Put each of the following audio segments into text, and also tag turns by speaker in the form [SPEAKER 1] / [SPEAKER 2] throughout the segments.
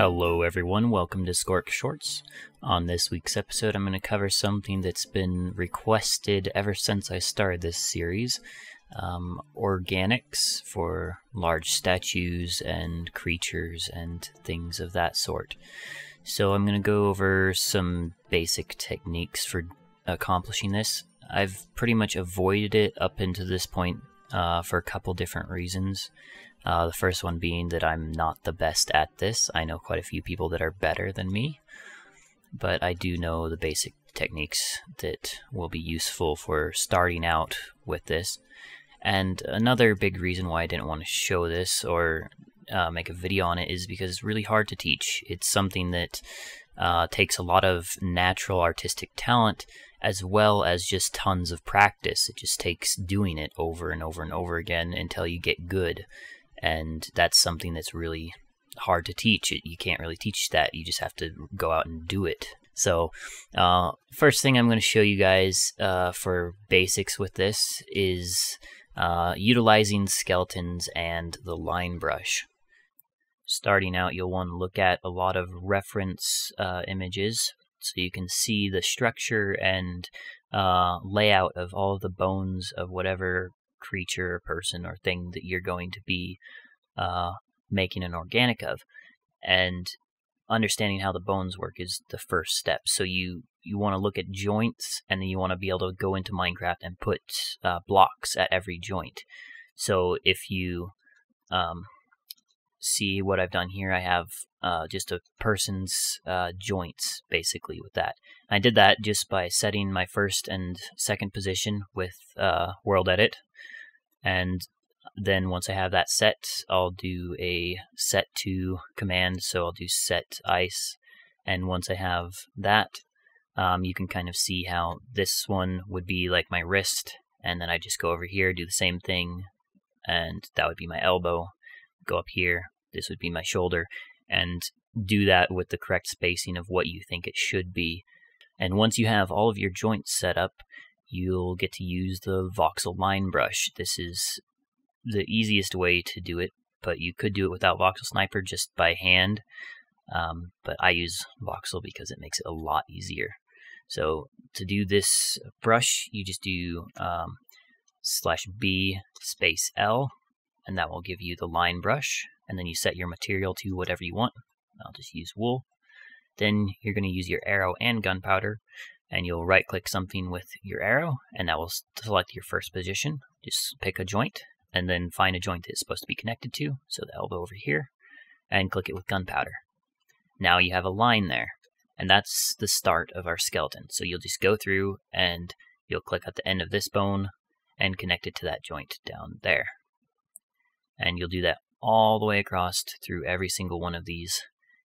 [SPEAKER 1] Hello everyone, welcome to Sqorck Shorts. On this week's episode I'm going to cover something that's been requested ever since I started this series. Organics for large statues and creatures and things of that sort. So I'm going to go over some basic techniques for accomplishing this. I've pretty much avoided it up until this point for a couple different reasons. The first one being that I'm not the best at this. I know quite a few people that are better than me, but I do know the basic techniques that will be useful for starting out with this. And another big reason why I didn't want to show this or make a video on it is because it's really hard to teach. It's something that takes a lot of natural artistic talent as well as just tons of practice. It just takes doing it over and over and over again until you get good. And that's something that's really hard to teach. You can't really teach that. You just have to go out and do it. So first thing I'm going to show you guys for basics with this is utilizing skeletons and the line brush. Starting out, you'll want to look at a lot of reference images so you can see the structure and layout of all of the bones of whatever creature or person or thing that you're going to be making an organic of. And understanding how the bones work is the first step. So you want to look at joints, and then you want to be able to go into Minecraft and put blocks at every joint. So if you see what I've done here, I have just a person's joints basically with that. I did that just by setting my first and second position with World Edit. And then once I have that set, I'll do a set to command. So I'll do set ice. And once I have that, you can kind of see how this one would be like my wrist. And then I just go over here, do the same thing. And that would be my elbow. Go up here. This would be my shoulder. And do that with the correct spacing of what you think it should be. And once you have all of your joints set up, you'll get to use the voxel line brush. This is the easiest way to do it, but you could do it without voxel sniper just by hand. But I use voxel because it makes it a lot easier. So to do this brush, you just do /B space L, and that will give you the line brush. And then you set your material to whatever you want. I'll just use wool. Then you're going to use your arrow and gunpowder, and you'll right click something with your arrow, and that will select your first position. Just pick a joint and then find a joint that it's supposed to be connected to, so the elbow over here, and click it with gunpowder. Now you have a line there, and that's the start of our skeleton. So you'll just go through and you'll click at the end of this bone and connect it to that joint down there. And you'll do that all the way across through every single one of these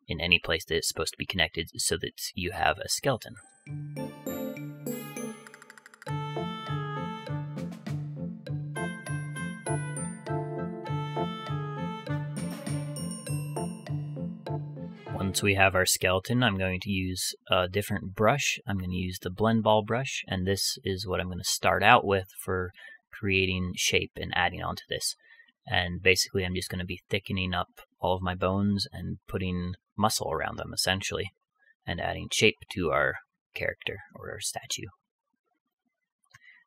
[SPEAKER 1] in any place that it's supposed to be connected so that you have a skeleton. Once we have our skeleton, I'm going to use a different brush. I'm going to use the blend ball brush, and this is what I'm going to start out with for creating shape and adding onto this. And basically I'm just going to be thickening up all of my bones and putting muscle around them essentially, and adding shape to our character or our statue.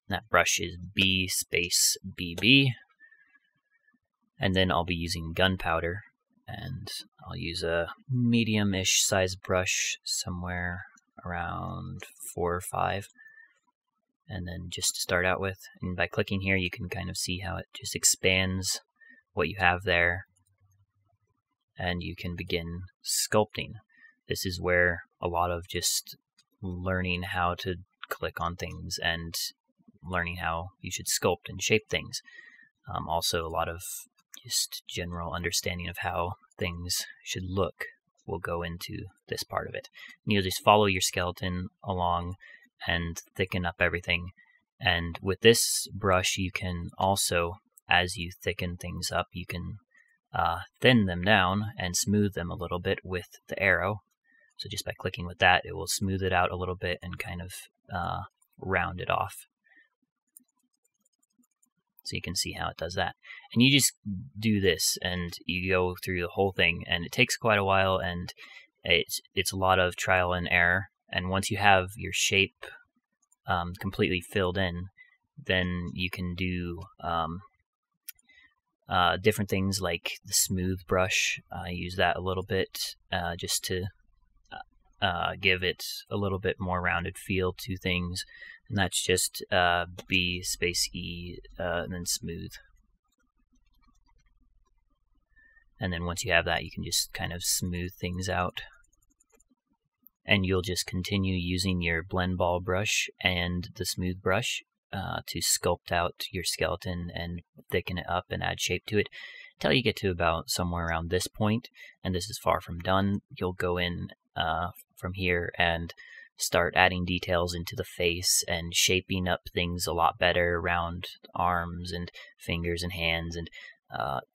[SPEAKER 1] And that brush is B space BB. And then I'll be using gunpowder, and I'll use a medium-ish size brush somewhere around 4 or 5. And then just to start out with, and by clicking here you can kind of see how it just expands what you have there, and you can begin sculpting. This is where a lot of just learning how to click on things and learning how you should sculpt and shape things. Also a lot of just general understanding of how things should look will go into this part of it. And you'll just follow your skeleton along and thicken up everything. And with this brush you can also, as you thicken things up, you can thin them down and smooth them a little bit with the arrow. So just by clicking with that, it will smooth it out a little bit and kind of round it off. So you can see how it does that. And you just do this, and you go through the whole thing, and it takes quite a while, and it's a lot of trial and error. And once you have your shape completely filled in, then you can do different things like the smooth brush. I use that a little bit just to give it a little bit more rounded feel to things. And that's just B space E and then smooth. And then once you have that, you can just kind of smooth things out. And you'll just continue using your blend ball brush and the smooth brush to sculpt out your skeleton and thicken it up and add shape to it until you get to about somewhere around this point. And this is far from done. You'll go in from here and start adding details into the face and shaping up things a lot better around arms and fingers and hands, and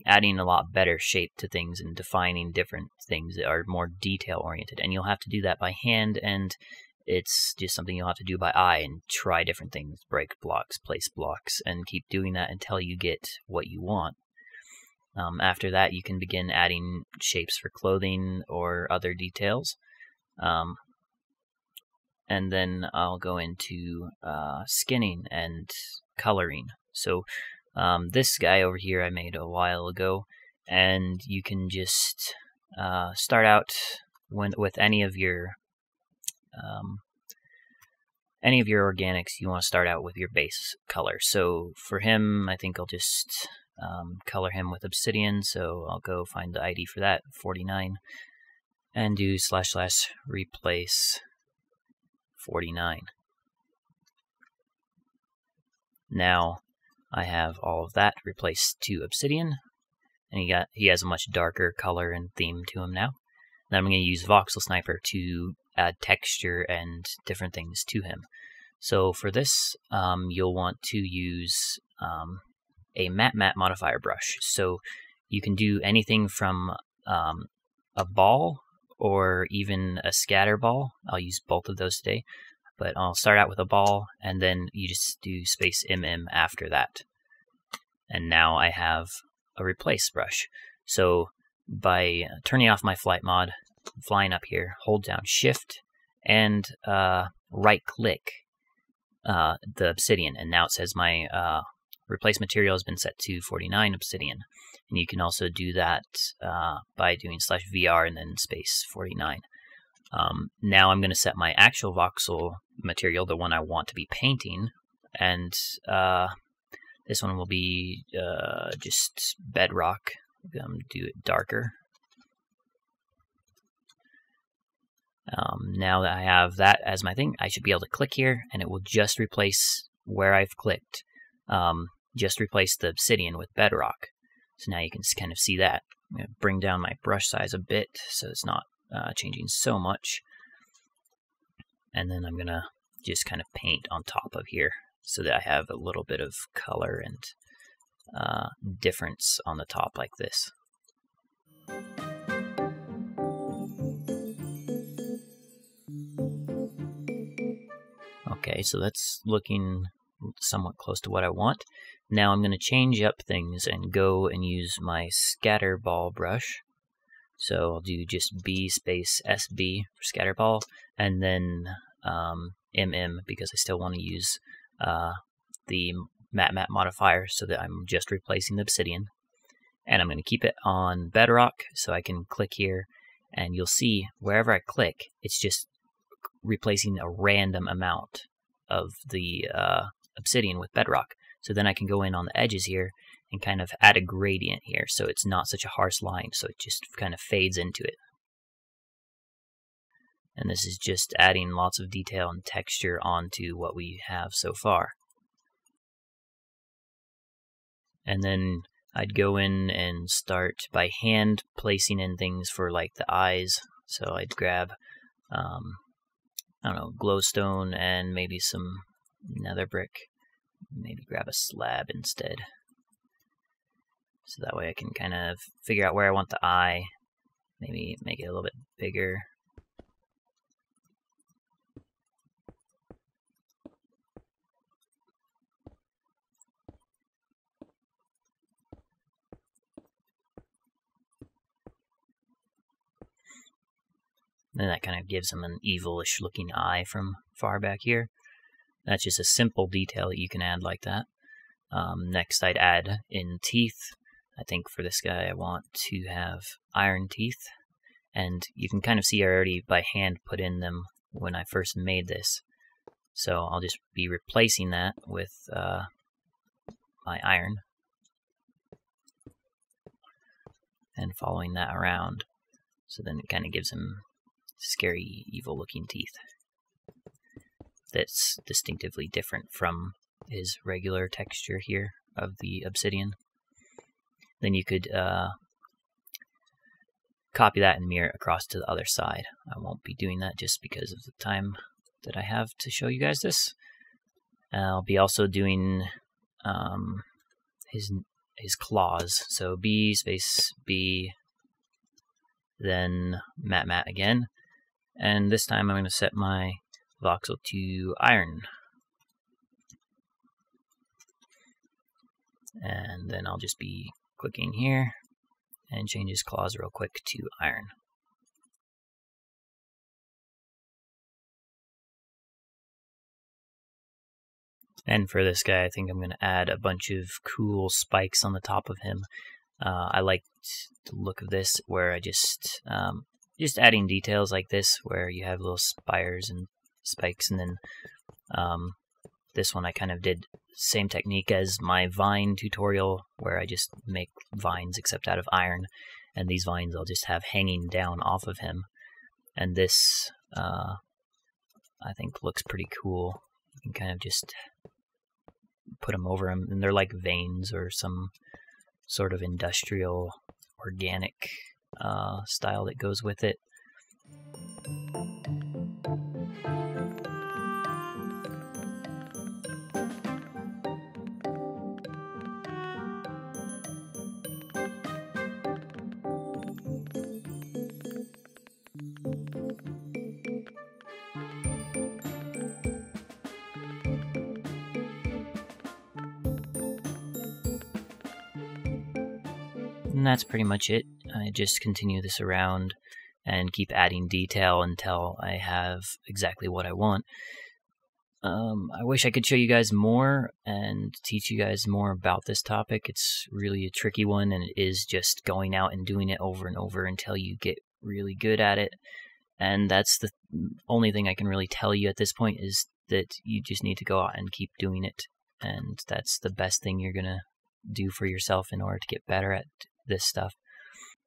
[SPEAKER 1] adding a lot better shape to things and defining different things that are more detail oriented. And you'll have to do that by hand, and it's just something you'll have to do by eye and try different things, break blocks, place blocks, and keep doing that until you get what you want. After that, you can begin adding shapes for clothing or other details. And then I'll go into skinning and coloring. So this guy over here I made a while ago, and you can just start out with any of your organics. You want to start out with your base color. So for him, I think I'll just color him with obsidian. So I'll go find the ID for that, 49, and do / replace 49. Now I have all of that replaced to obsidian, and he has a much darker color and theme to him now. Then I'm going to use Voxel Sniper to add texture and different things to him. So for this, you'll want to use a matte modifier brush. So you can do anything from a ball or even a scatter ball. I'll use both of those today, but I'll start out with a ball, and then you just do space MM after that. And now I have a replace brush. So by turning off my flight mod, flying up here, hold down Shift and right click the obsidian, and now it says my replace material has been set to 49 obsidian. And you can also do that by doing /VR and then space 49. Now I'm going to set my actual voxel material, the one I want to be painting, and this one will be just bedrock. Do it darker. Now that I have that as my thing, I should be able to click here, and it will just replace where I've clicked. Just replace the obsidian with bedrock. So now you can kind of see that. I'm going to bring down my brush size a bit so it's not changing so much. And then I'm going to just kind of paint on top of here so that I have a little bit of color and difference on the top like this. Okay, so that's looking somewhat close to what I want. Now I'm going to change up things and go and use my scatter ball brush. So I'll do just B space SB for scatter ball, and then MM because I still want to use the matte modifier so that I'm just replacing the obsidian. And I'm going to keep it on bedrock so I can click here, and you'll see wherever I click, it's just replacing a random amount of the obsidian with bedrock. So then I can go in on the edges here and kind of add a gradient here so it's not such a harsh line, so it just kind of fades into it. And this is just adding lots of detail and texture onto what we have so far. And then I'd go in and start by hand placing in things for like the eyes. So I'd grab I don't know, glowstone and maybe some nether brick. Maybe grab a slab instead. So that way I can kind of figure out where I want the eye. Maybe make it a little bit bigger. And that kind of gives him an evilish looking eye from far back here. That's just a simple detail that you can add like that. Next, I'd add in teeth. I think for this guy I want to have iron teeth. And you can kind of see I already by hand put in them when I first made this. So I'll just be replacing that with my iron. And following that around. So then it kind of gives him scary, evil-looking teeth. That's distinctively different from his regular texture here of the obsidian. Then you could copy that and mirror it across to the other side. I won't be doing that just because of the time that I have to show you guys this. I'll be also doing his claws. So B space B, then matte again. And this time I'm going to set my voxel to iron. And then I'll just be clicking here and change his claws real quick to iron. And for this guy, I think I'm going to add a bunch of cool spikes on the top of him. I liked the look of this, where I just adding details like this, where you have little spires and spikes, and then this one I kind of did the same technique as my vine tutorial, where I just make vines except out of iron, and these vines I'll just have hanging down off of him. And this I think looks pretty cool. You can kind of just put them over him, and they're like veins or some sort of industrial organic style that goes with it. And that's pretty much it. I just continue this around and keep adding detail until I have exactly what I want. I wish I could show you guys more and teach you guys more about this topic. It's really a tricky one, and it is just going out and doing it over and over until you get really good at it. And that's the only thing I can really tell you at this point, is that you just need to go out and keep doing it. And that's the best thing you're gonna do for yourself in order to get better at this stuff.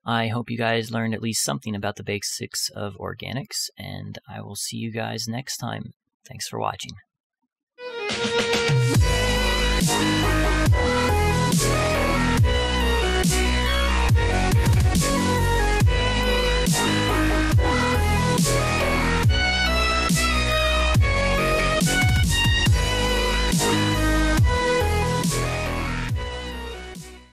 [SPEAKER 1] I hope you guys learned at least something about the basics of organics, and I will see you guys next time. Thanks for watching.